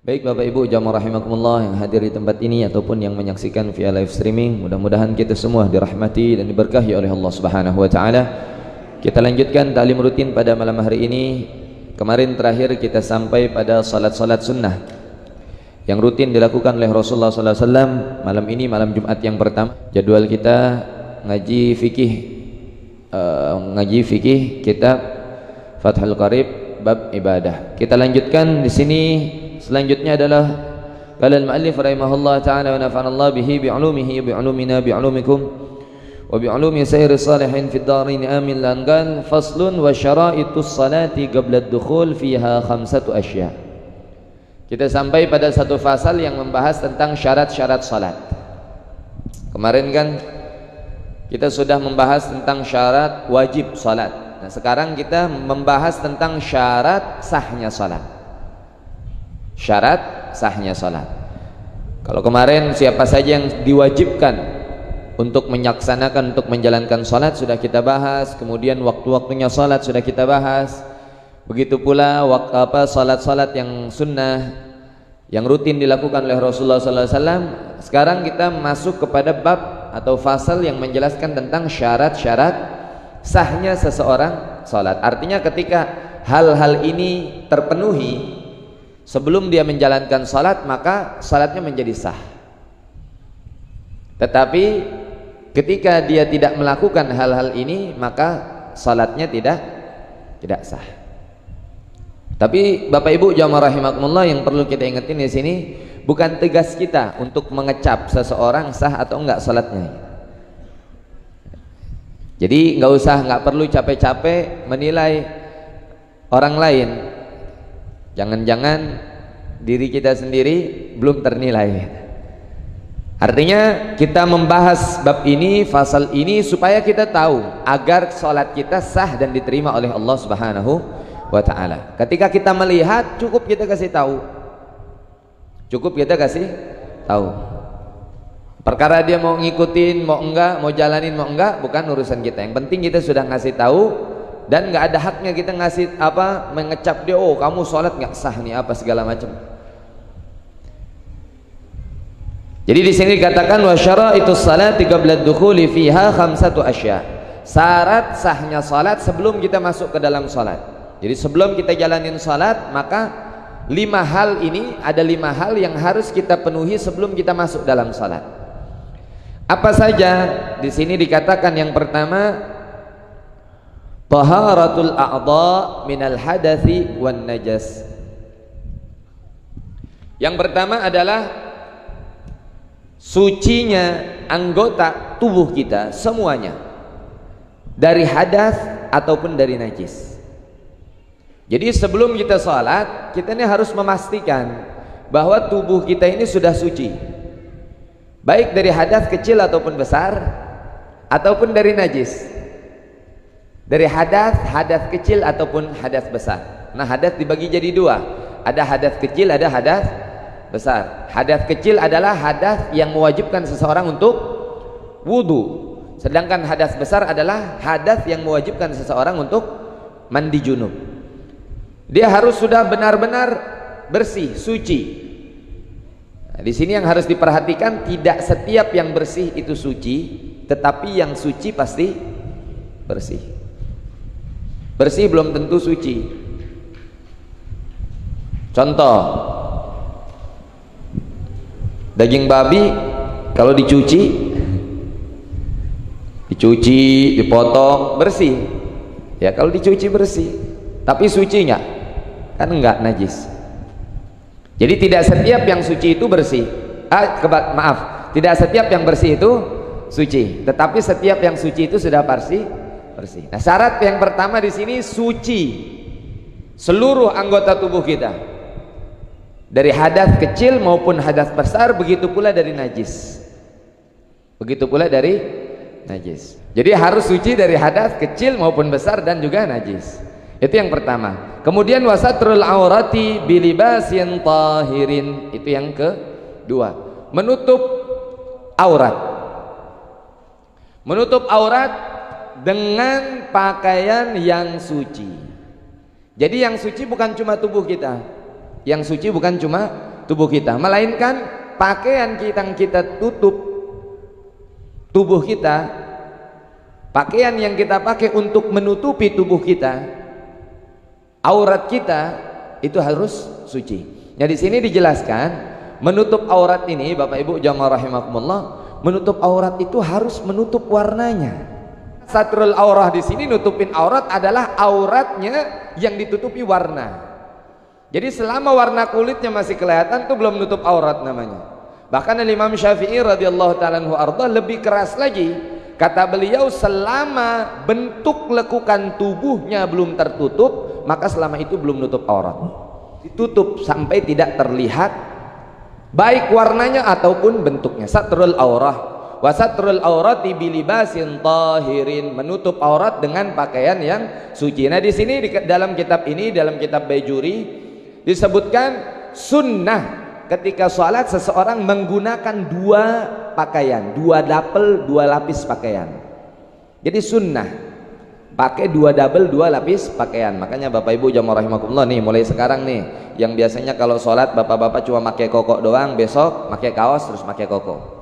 Baik Bapak Ibu jamaah rahimakumullah yang hadir di tempat ini ataupun yang menyaksikan via live streaming, mudah-mudahan kita semua dirahmati dan diberkahi oleh Allah Subhanahu wa taala. Kita lanjutkan taklim rutin pada malam hari ini. Kemarin terakhir kita sampai pada salat-salat sunnah yang rutin dilakukan oleh Rasulullah sallallahu alaihi wasallam. Malam ini malam Jumat yang pertama. Jadwal kita ngaji fikih kitab Fathul Qarib bab ibadah. Kita lanjutkan di sini. Selanjutnya adalah qala al-muallif rahimahullah ta'ala wa nafa'ana Allah bihi bi'ulumihi bi'ulumina bi'ulumikum wa bi'ulumi sayri salihin fid darin amin. Langan faslun wa syara'itus salati qabla ad-dukhul fiha khamsatu asya. Kita sampai pada satu fasal yang membahas tentang syarat-syarat salat. Kemarin kan kita sudah membahas tentang syarat wajib salat. Nah, sekarang kita membahas tentang syarat sahnya salat. Syarat sahnya salat. Kalau kemarin siapa saja yang diwajibkan untuk menyaksanakan, untuk menjalankan salat sudah kita bahas. Kemudian waktu-waktunya salat sudah kita bahas. Begitu pula salat-salat yang sunnah yang rutin dilakukan oleh Rasulullah SAW. Sekarang kita masuk kepada bab atau fasal yang menjelaskan tentang syarat-syarat sahnya seseorang salat. Artinya ketika hal-hal ini terpenuhi sebelum dia menjalankan salat, maka salatnya menjadi sah. Tetapi ketika dia tidak melakukan hal-hal ini, maka salatnya tidak sah. Tapi Bapak Ibu jamaah rahimakumullah, yang perlu kita ingetin di sini bukan tegas kita untuk mengecap seseorang sah atau enggak salatnya. Jadi nggak perlu capek-capek menilai orang lain. Jangan-jangan diri kita sendiri belum ternilai. Artinya kita membahas bab ini, fasal ini supaya kita tahu agar sholat kita sah dan diterima oleh Allah Subhanahu wa ta'ala. Ketika kita melihat, cukup kita kasih tahu. Perkara dia mau ngikutin, mau enggak, mau jalanin, mau enggak, bukan urusan kita. Yang penting kita sudah ngasih tahu. Dan nggak ada haknya kita ngasih mengecap dia, oh kamu sholat nggak sah nih apa segala macam. Jadi di sini dikatakan wa syara'itus salati qabla ad-dukhuli fiha khamsatu asya. Syarat sahnya salat sebelum kita masuk ke dalam salat. Jadi sebelum kita jalanin salat, maka ada 5 hal yang harus kita penuhi sebelum kita masuk dalam salat. Apa saja? Di sini dikatakan yang pertama, taharatul a'dha minal hadathi wan najas. Yang pertama adalah sucinya anggota tubuh kita semuanya dari hadas ataupun dari najis. Jadi sebelum kita sholat, kita ini harus memastikan bahwa tubuh kita ini sudah suci, baik dari hadas kecil ataupun besar, ataupun dari najis. Dari hadas kecil ataupun hadas besar. Nah, hadas dibagi jadi 2. Ada hadas kecil, ada hadas besar. Hadas kecil adalah hadas yang mewajibkan seseorang untuk wudu. Sedangkan hadas besar adalah hadas yang mewajibkan seseorang untuk mandi junub. Dia harus sudah benar-benar bersih, suci. Nah, di sini yang harus diperhatikan, tidak setiap yang bersih itu suci, tetapi yang suci pasti bersih. Bersih belum tentu suci. Contoh, daging babi kalau dicuci, dipotong, bersih. Ya kalau dicuci bersih. Tapi suci nggak? Kan enggak, najis. Jadi tidak setiap yang suci itu bersih. Tidak setiap yang bersih itu suci. Tetapi setiap yang suci itu sudah pasti bersih. Nah, syarat yang pertama di sini suci seluruh anggota tubuh kita dari hadas kecil maupun hadas besar, begitu pula dari najis. Jadi harus suci dari hadas kecil maupun besar dan juga najis. Itu yang pertama. Kemudian wasatrul aurati bilibasin tahirin. Itu yang kedua. Menutup aurat dengan pakaian yang suci. Jadi yang suci bukan cuma tubuh kita, yang suci bukan cuma tubuh kita, melainkan pakaian yang kita tutup tubuh kita, pakaian yang kita pakai untuk menutupi tubuh kita, aurat kita, itu harus suci. Nah di sini dijelaskan menutup aurat ini, Bapak Ibu jamaah rahimakumullah, menutup aurat itu harus menutup warnanya. Satrul aurah di sini nutupin aurat adalah auratnya yang ditutupi warna. Jadi selama warna kulitnya masih kelihatan, itu belum nutup aurat namanya. Bahkan Imam Syafi'i radhiyallahu ta'ala anhu arda lebih keras lagi. Kata beliau, selama bentuk lekukan tubuhnya belum tertutup, maka selama itu belum nutup aurat. Ditutup sampai tidak terlihat baik warnanya ataupun bentuknya. Satrul aurah. Wa satrul aurati bilibasin tahirin, menutup aurat dengan pakaian yang suci. Nah di sini dalam kitab ini, dalam kitab Baijuri disebutkan sunnah ketika sholat seseorang menggunakan dua pakaian, dua double, dua lapis pakaian. Jadi sunnah pakai dua double, dua lapis pakaian. Makanya Bapak Ibu jamaah rahimakumullah nih, mulai sekarang nih, yang biasanya kalau sholat bapak-bapak cuma pakai koko doang, besok pakai kaos terus pakai koko.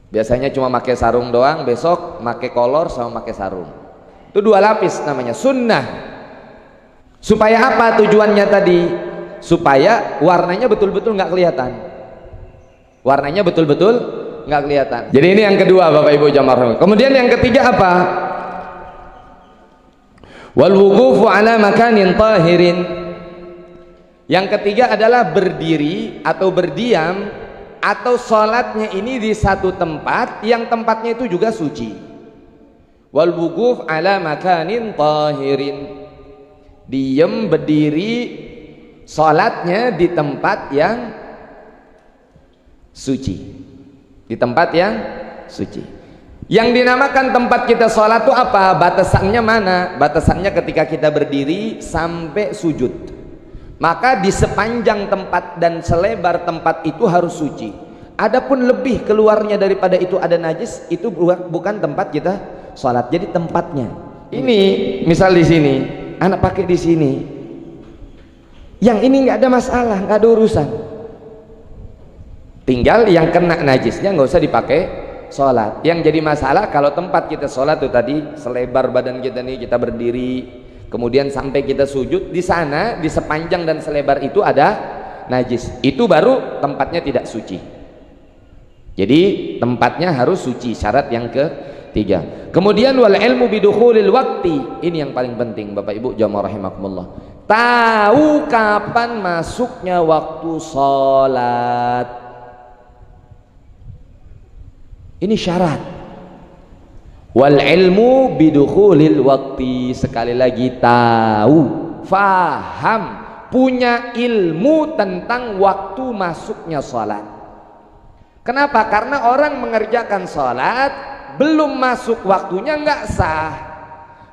Biasanya cuma pakai sarung doang, besok pakai kolor sama pakai sarung. Itu dua lapis namanya sunnah. Supaya apa tujuannya tadi? Supaya warnanya betul-betul nggak kelihatan. Warnanya betul-betul nggak kelihatan. Jadi ini yang kedua Bapak Ibu jamaah. Kemudian yang ketiga apa? Wal wuqufu ala makanin tahirin. Yang ketiga adalah berdiri atau berdiam atau sholatnya ini di satu tempat yang tempatnya itu juga suci. Wal wuquf ala makanin tahirin, diem berdiri sholatnya di tempat yang suci, di tempat yang suci. Yang dinamakan tempat kita sholat itu apa? Batasannya mana? Batasannya ketika kita berdiri sampai sujud. Maka di sepanjang tempat dan selebar tempat itu harus suci. Adapun lebih keluarnya daripada itu ada najis, itu bukan tempat kita sholat. Jadi tempatnya. Ini misal di sini, anak pakai di sini. Yang ini nggak ada masalah, nggak ada urusan. Tinggal yang kena najisnya nggak usah dipakai sholat. Yang jadi masalah kalau tempat kita sholat itu tadi selebar badan kita nih, kita berdiri. Kemudian sampai kita sujud, di sana di sepanjang dan selebar itu ada najis, itu baru tempatnya tidak suci. Jadi tempatnya harus suci, syarat yang ketiga. Kemudian wal ilmu bidukhulil waqti, ini yang paling penting Bapak Ibu jamaah rahimakumullah, tahu kapan masuknya waktu sholat. Ini syarat. Wal ilmu bidukhulil waqti, sekali lagi tahu, faham, punya ilmu tentang waktu masuknya sholat. Kenapa? Karena orang mengerjakan sholat belum masuk waktunya nggak sah.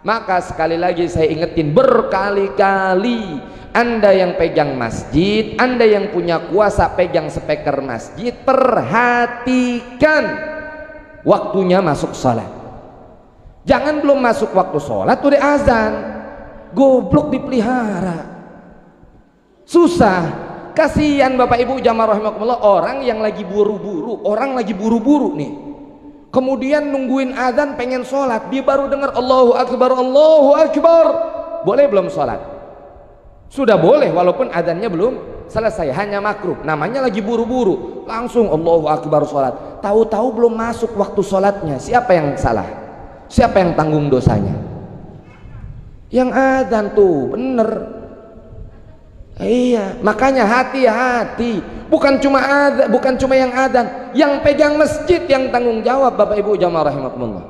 Maka sekali lagi saya ingetin berkali-kali, Anda yang pegang masjid, Anda yang punya kuasa pegang speaker masjid, perhatikan waktunya masuk sholat. Jangan belum masuk waktu sholat udah azan, goblok dipelihara, susah. Kasihan Bapak Ibu jamaah rahimakumullah, orang yang lagi buru-buru, orang lagi buru-buru nih, kemudian nungguin azan pengen sholat, dia baru dengar Allahu Akbar, Allahu Akbar, boleh belum sholat? Sudah boleh walaupun azannya belum selesai, hanya makruh, namanya lagi buru-buru, langsung Allahu Akbar sholat, tahu-tahu belum masuk waktu sholatnya. Siapa yang salah? Siapa yang tanggung dosanya? Yang adzan tuh bener. Iya, makanya hati-hati. Bukan cuma adzan, bukan cuma yang adzan, yang pegang masjid yang tanggung jawab Bapak Ibu jamaah rahimakumullah.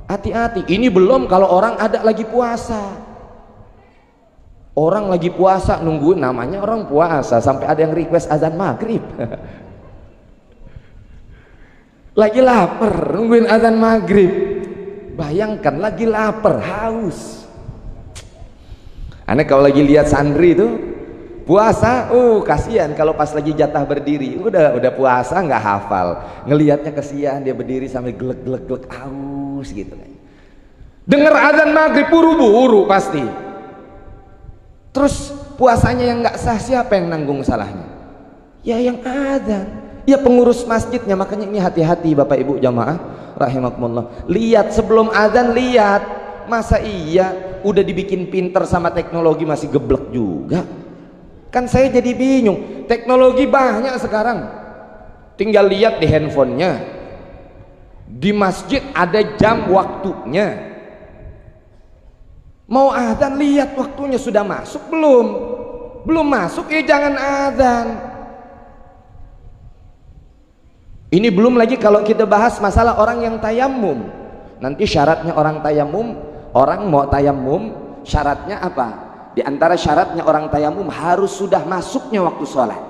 Hati-hati. Ini belum kalau orang ada lagi puasa. Orang lagi puasa nungguin, namanya orang puasa sampai ada yang request azan maghrib. Lagi lapar nungguin azan maghrib. Bayangkan lagi lapar, haus. Aneh kalau lagi lihat santri itu puasa, kasihan kalau pas lagi jatah berdiri, udah puasa nggak hafal, ngelihatnya kasihan dia berdiri sambil gelek haus gitu kan. Dengar azan maghrib buru-buru pasti. Terus puasanya yang nggak sah, siapa yang nanggung salahnya? Ya yang adzan, ya pengurus masjidnya. Makanya ini hati-hati Bapak Ibu jamaah rahimakumullah. Lihat sebelum adzan, lihat. Masa iya udah dibikin pinter sama teknologi masih geblek juga? Kan saya jadi bingung. Teknologi banyak sekarang, tinggal lihat di handphonenya. Di masjid ada jam waktunya. Mau adzan lihat waktunya sudah masuk belum? Belum masuk ya jangan adzan. Ini belum lagi kalau kita bahas masalah orang yang tayamum. Nanti syaratnya orang tayamum, orang mau tayamum syaratnya apa? Di antara syaratnya orang tayamum harus sudah masuknya waktu sholat.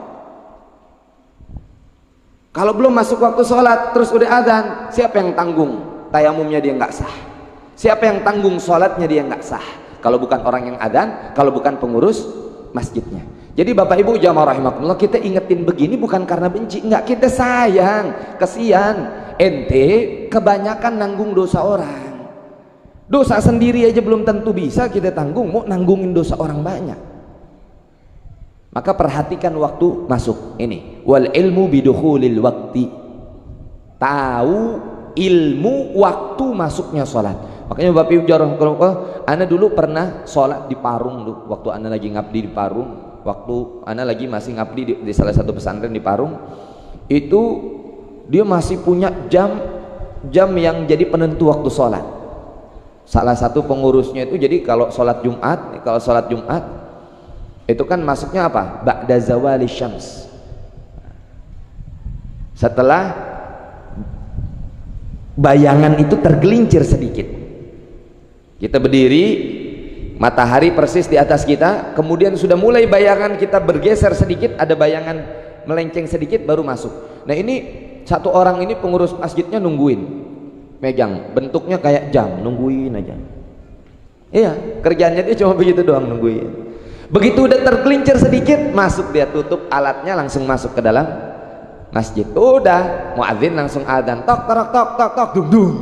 Kalau belum masuk waktu sholat terus udah adzan, siapa yang tanggung? Tayamumnya dia nggak sah. Siapa yang tanggung sholatnya dia nggak sah? Kalau bukan orang yang adzan, kalau bukan pengurus masjidnya. Jadi Bapak Ibu jamaah rahimakumullah, kita ingetin begini bukan karena benci, enggak, kita sayang, kesian. Ente kebanyakan nanggung dosa orang. Dosa sendiri aja belum tentu bisa kita tanggung, mau nanggungin dosa orang banyak. Maka perhatikan waktu masuk. Ini wal ilmu bidukhulil waqti. Tahu ilmu waktu masuknya sholat. Makanya Bapak Ibu jarang kalau ana dulu pernah sholat di Parung tuh, waktu ana lagi ngabdi di Parung. Waktu ana lagi masih ngabdi di salah satu pesantren di Parung, itu dia masih punya jam yang jadi penentu waktu sholat. Salah satu pengurusnya itu jadi kalau sholat Jumat itu kan masuknya apa? Ba'da zawali syams, setelah bayangan itu tergelincir sedikit. Kita berdiri, matahari persis di atas kita, kemudian sudah mulai bayangan kita bergeser sedikit, ada bayangan melenceng sedikit baru masuk. Nah ini satu orang ini pengurus masjidnya nungguin, megang, bentuknya kayak jam, nungguin aja. Iya, kerjaannya dia cuma begitu doang, nungguin. Begitu udah tergelincir sedikit, masuk, dia tutup alatnya, langsung masuk ke dalam masjid. Udah muadzin langsung adzan, tok tok tok tok tok, dung dung.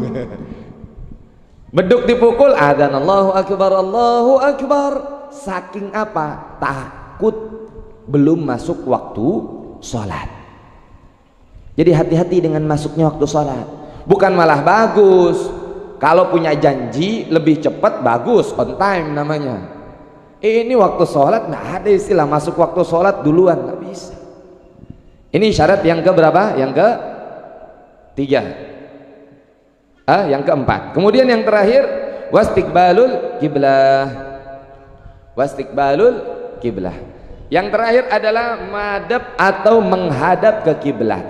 Beduk dipukul, adzan Allahu akbar, Allahu akbar. Saking apa? Takut belum masuk waktu sholat. Jadi hati-hati dengan masuknya waktu sholat. Bukan malah bagus, kalau punya janji lebih cepat bagus, on time namanya. Ini waktu sholat nggak ada istilah masuk waktu sholat duluan, nggak bisa. Ini syarat yang ke berapa? Yang ke 3. Yang keempat. Kemudian yang terakhir, wastiqbalul kiblah. Wastiqbalul kiblah. Yang terakhir adalah madhab atau menghadap ke kiblat.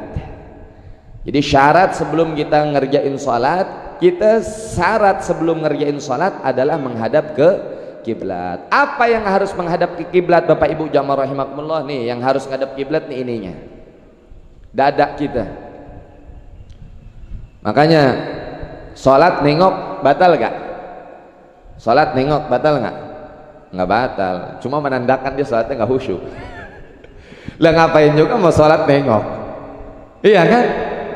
Jadi syarat sebelum kita ngerjain sholat, syarat sebelum ngerjain sholat adalah menghadap ke kiblat. Apa yang harus menghadap ke kiblat Bapak Ibu jamaah rahimakumullah nih, yang harus menghadap kiblat nih ininya. Dada kita. Makanya sholat nengok batal gak? Sholat nengok batal gak? Nggak batal, cuma menandakan dia sholatnya nggak khusyuk. Lah ngapain juga mau sholat nengok? Iya kan?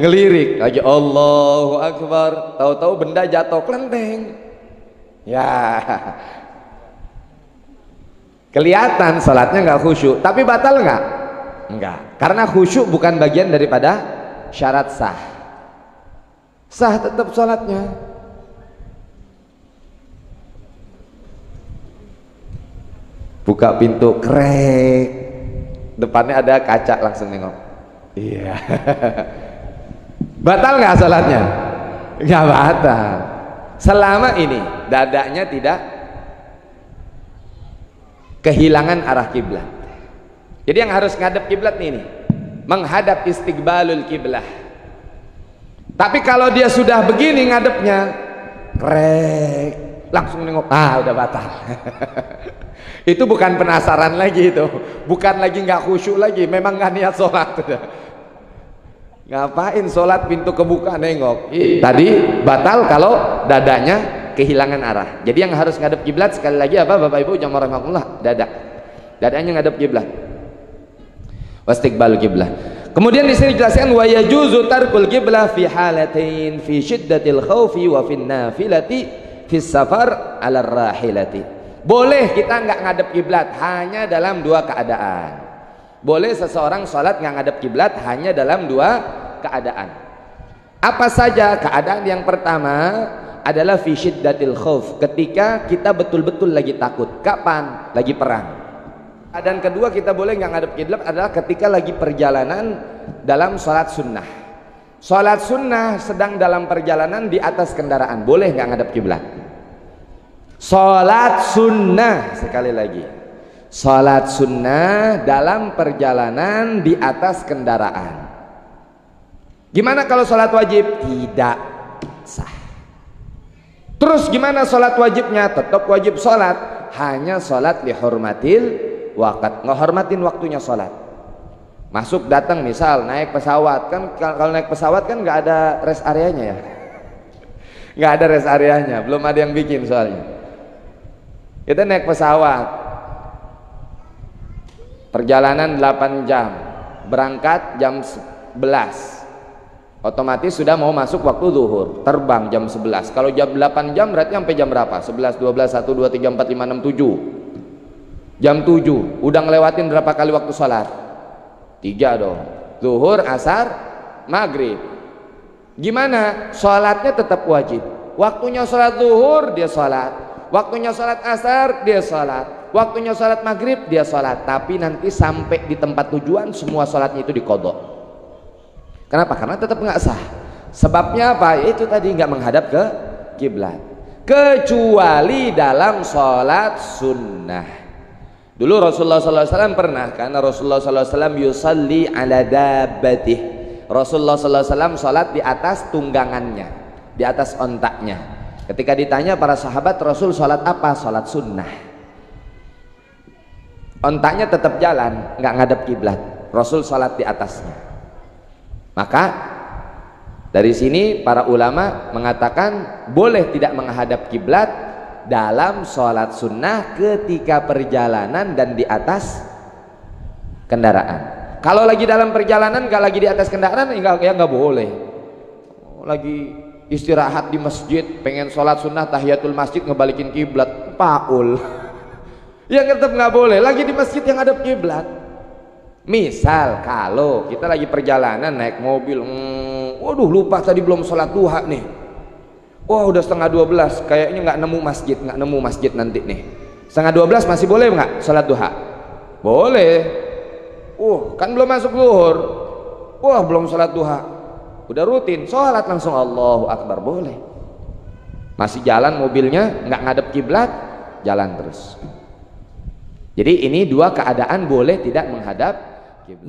Ngelirik lagi Allahu akbar, tahu-tahu benda jatuh kelenteng. Ya, kelihatan sholatnya nggak khusyuk, tapi batal nggak? Enggak, karena khusyuk bukan bagian daripada syarat sah. Sah tetap sholatnya. Buka pintu, krek, depannya ada kaca, langsung nengok. Iya. Batal nggak sholatnya? Nggak batal, selama ini dadanya tidak kehilangan arah kiblat. Jadi yang harus ngadep kiblat ini, menghadap istiqbalul kiblah. Tapi kalau dia sudah begini ngadepnya, krek, langsung nengok, udah batal. Itu bukan penasaran lagi, itu bukan lagi nggak khusyuk lagi, memang nggak niat sholat. Ngapain sholat pintu kebuka nengok? Tadi batal kalau dadanya kehilangan arah. Jadi yang harus ngadep kiblat sekali lagi apa Bapak Ibu jamaah rahimakumullah? Dadanya ngadep kiblat. Wastiqbal kiblah. Kemudian di sini dijelaskan wa yajuzu tarkul kiblah fi halatain, fi syiddatil khaufi wa fin nafilati fi safar 'ala rahilati. Boleh kita nggak ngadep kiblat hanya dalam 2 keadaan. Boleh seseorang sholat nggak ngadep kiblat hanya dalam dua keadaan. Apa saja keadaan? Yang pertama adalah fi syiddatil khauf, ketika kita betul-betul lagi takut. Kapan? Lagi perang. Dan kedua, kita boleh nggak ngadep kiblat adalah ketika lagi perjalanan dalam sholat sunnah. Sholat sunnah sedang dalam perjalanan di atas kendaraan, boleh nggak ngadep kiblat? Sholat sunnah, sekali lagi, sholat sunnah dalam perjalanan di atas kendaraan. Gimana kalau sholat wajib? Tidak sah. Terus gimana sholat wajibnya? Tetap wajib sholat, hanya sholat lihurmatil waqt, ngehormatin waktunya sholat. Masuk datang misal naik pesawat, kan kalau naik pesawat kan nggak ada rest areanya ya, nggak ada rest areanya, belum ada yang bikin soalnya. Kita naik pesawat, perjalanan 8 jam, berangkat jam 11, otomatis sudah mau masuk waktu zuhur, terbang jam 11. Kalau jam 8 jam berarti sampai jam berapa? 11, 12, 1, 2, 3, 4, 5, 6, 7. Jam 7 udah ngelewatin berapa kali waktu sholat? 3 dong, zuhur, asar, maghrib. Gimana? Sholatnya tetap wajib. Waktunya sholat zuhur dia sholat, waktunya sholat asar dia sholat, waktunya sholat maghrib dia sholat. Tapi nanti sampai di tempat tujuan semua sholatnya itu diqadha. Kenapa? Karena tetap nggak sah. Sebabnya apa? Itu tadi nggak menghadap ke kiblat, kecuali dalam sholat sunnah. Dulu Rasulullah SAW pernah, karena Rasulullah SAW yusalli ala dabbatih, Rasulullah SAW sholat di atas tunggangannya, di atas ontaknya. Ketika ditanya para sahabat, Rasul sholat apa? Sholat sunnah. Ontaknya tetap jalan, nggak ngadep kiblat, Rasul sholat di atasnya. Maka dari sini para ulama mengatakan boleh tidak menghadap kiblat dalam sholat sunnah ketika perjalanan dan di atas kendaraan. Kalau lagi dalam perjalanan, nggak lagi di atas kendaraan, ya nggak boleh. Lagi istirahat di masjid, pengen sholat sunnah tahiyatul masjid ngebalikin kiblat, paul. Ya tetap nggak boleh. Lagi di masjid yang hadap kiblat. Misal kalau kita lagi perjalanan naik mobil, waduh lupa tadi belum sholat duha nih. Wah udah setengah 12, kayaknya nggak nemu masjid nanti nih. Setengah 12 masih boleh nggak sholat duha? Boleh. Kan belum masuk zuhur. Wah belum sholat duha. Udah rutin sholat langsung Allahu Akbar, boleh. Masih jalan mobilnya, nggak ngadep kiblat, jalan terus. Jadi ini dua keadaan boleh tidak menghadap kiblat.